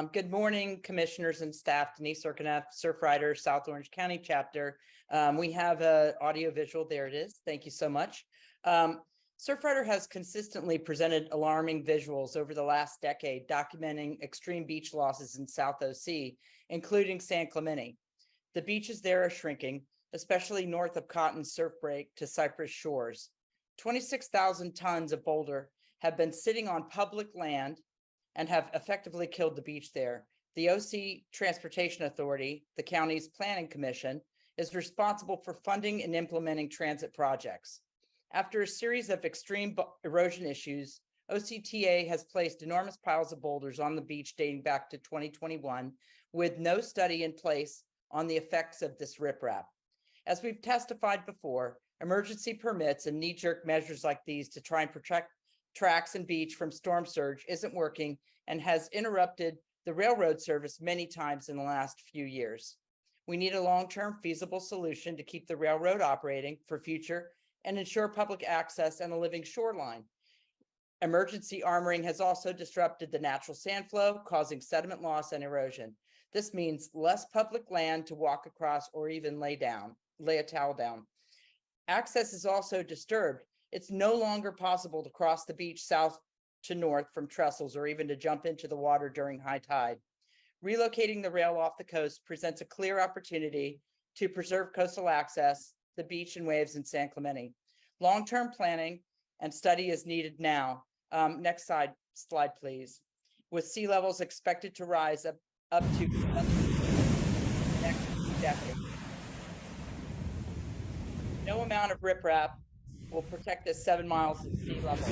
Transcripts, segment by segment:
Good morning, commissioners and staff. Denise Orkneff, Surfrider, South Orange County chapter. We have an audio visual. There it is. Thank you so much. Surfrider has consistently presented alarming visuals over the last decade, documenting extreme beach losses in South OC, including San Clemente. The beaches there are shrinking, especially north of Cotton Surf Break to Cypress Shores. 26,000 tons of boulder have been sitting on public land and have effectively killed the beach there. The OC Transportation Authority, the county's planning commission, is responsible for funding and implementing transit projects. After a series of extreme erosion issues, OCTA has placed enormous piles of boulders on the beach dating back to 2021, with no study in place on the effects of this riprap. As we've testified before, emergency permits and knee-jerk measures like these to try and protect tracks and beach from storm surge isn't working and has interrupted the railroad service many times in the last few years. We need a long-term feasible solution to keep the railroad operating for future and ensure public access and a living shoreline. Emergency armoring has also disrupted the natural sand flow, causing sediment loss and erosion. This means less public land to walk across or even lay a towel down. Access is also disturbed. It's no longer possible to cross the beach south to north from trestles or even to jump into the water during high tide. Relocating the rail off the coast presents a clear opportunity to preserve coastal access, the beach and waves in San Clemente. Long-term planning and study is needed now. Next slide, please. With sea levels expected to rise up to next decade. No amount of riprap will protect us 7 miles of sea level.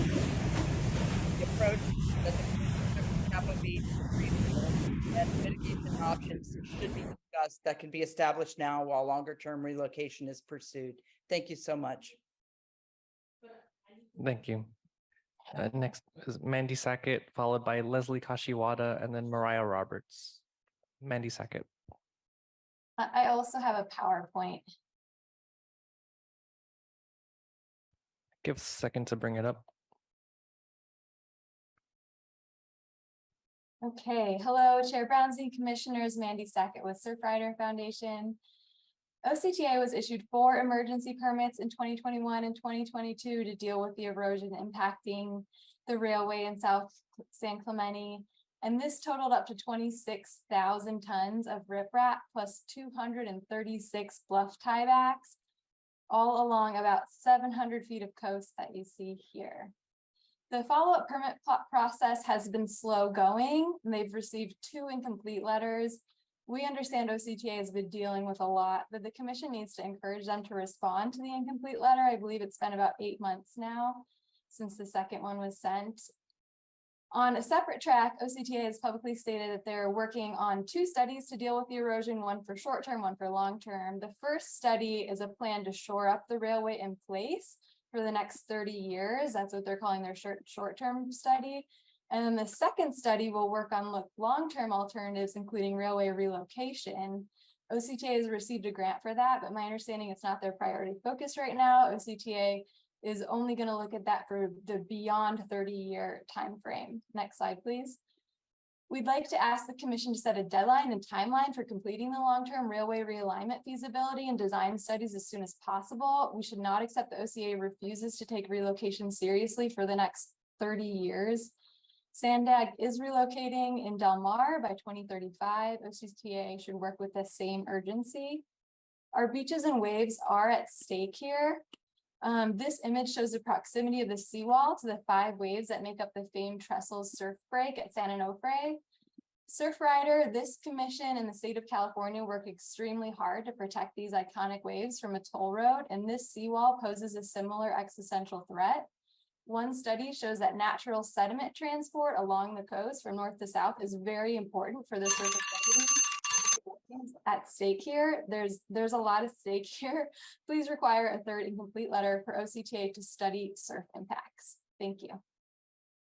The approach that the Capitol Beach is reasonable, and mitigation options should be discussed that can be established now while longer-term relocation is pursued. Thank you so much. Thank you. Next is Mandy Sackett, followed by Leslie Kashiwada, and then Mariah Roberts. Mandy Sackett. I also have a PowerPoint. Give us a second to bring it up. Okay, hello, Chair Brownstein, Commissioners, Mandy Sackett with Surfrider Foundation. OCTA was issued 4 emergency permits in 2021 and 2022 to deal with the erosion impacting the railway in South San Clemente. And this totaled up to 26,000 tons of riprap plus 236 bluff tiebacks, all along about 700 feet of coast that you see here. The follow-up permit process has been slow going. They've received 2 incomplete letters. We understand OCTA has been dealing with a lot, but the commission needs to encourage them to respond to the incomplete letter. I believe it's been about 8 months now since the second one was sent. On a separate track, OCTA has publicly stated that they're working on 2 studies to deal with the erosion, one for short-term, one for long-term. The first study is a plan to shore up the railway in place for the next 30 years. That's what they're calling their short-term study. And then the second study will work on long-term alternatives, including railway relocation. OCTA has received a grant for that, but my understanding it's not their priority focus right now. OCTA is only going to look at that for the beyond 30-year time frame. Next slide, please. We'd like to ask the commission to set a deadline and timeline for completing the long-term railway realignment feasibility and design studies as soon as possible. We should not accept the OCA refuses to take relocation seriously for the next 30 years. Sandag is relocating in Del Mar by 2035. OCTA should work with the same urgency. Our beaches and waves are at stake here. This image shows the proximity of the seawall to the 5 waves that make up the famed Trestles surf break at San Onofre. Surfrider, this commission, and the state of California work extremely hard to protect these iconic waves from a toll road, and this seawall poses a similar existential threat. One study shows that natural sediment transport along the coast from north to south is very important for the surface at stake here. There's a lot at stake here. Please require a 3rd incomplete letter for OCTA to study surf impacts. Thank you.